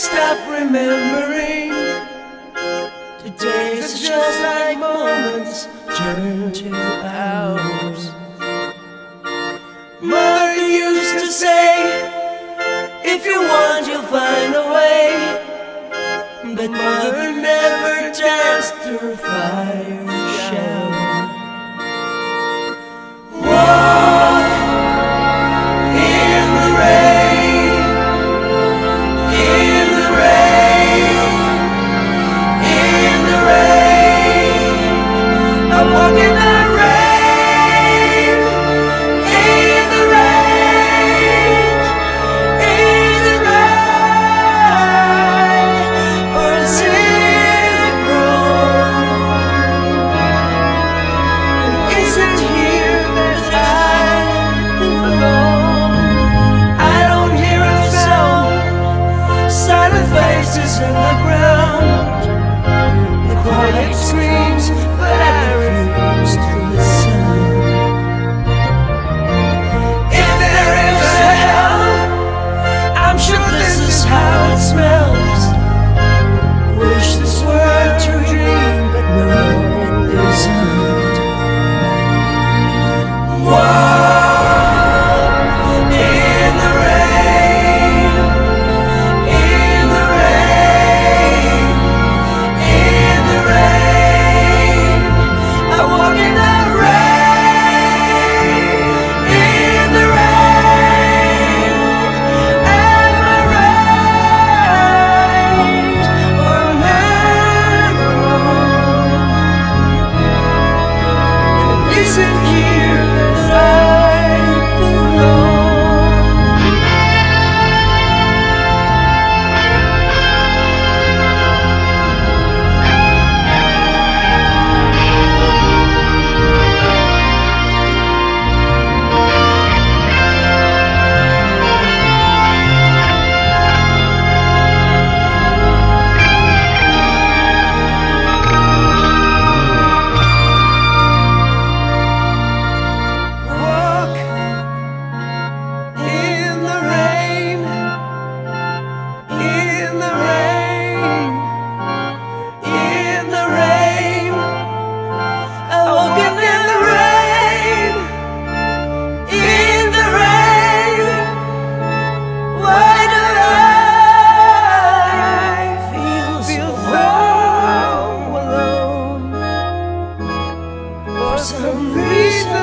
stop remembering. The days are just like moments turn to hours. Mother used to say, if you want you'll find a way. But mother never danced through fire shower. Walk in the rain, in the rain, in the rain. I walk in the rain, in the rain, in the rain. Or is it wrong? And is it here that I belong? I don't hear a sound, silent faces in the ground, the quiet screams, but I refuse to listen. If there is a hell, I'm sure this is how it smells. Wish this were a dream, but no, it isn't. Walk in the rain, in the rain, in the rain. I walk in the rain, in the rain. Am I right or am I wrong? And is it here that I belong? Walk in the rain, in the rain, in the rain. I walk in the rain, in the rain. Why do I feel so alone? For some reason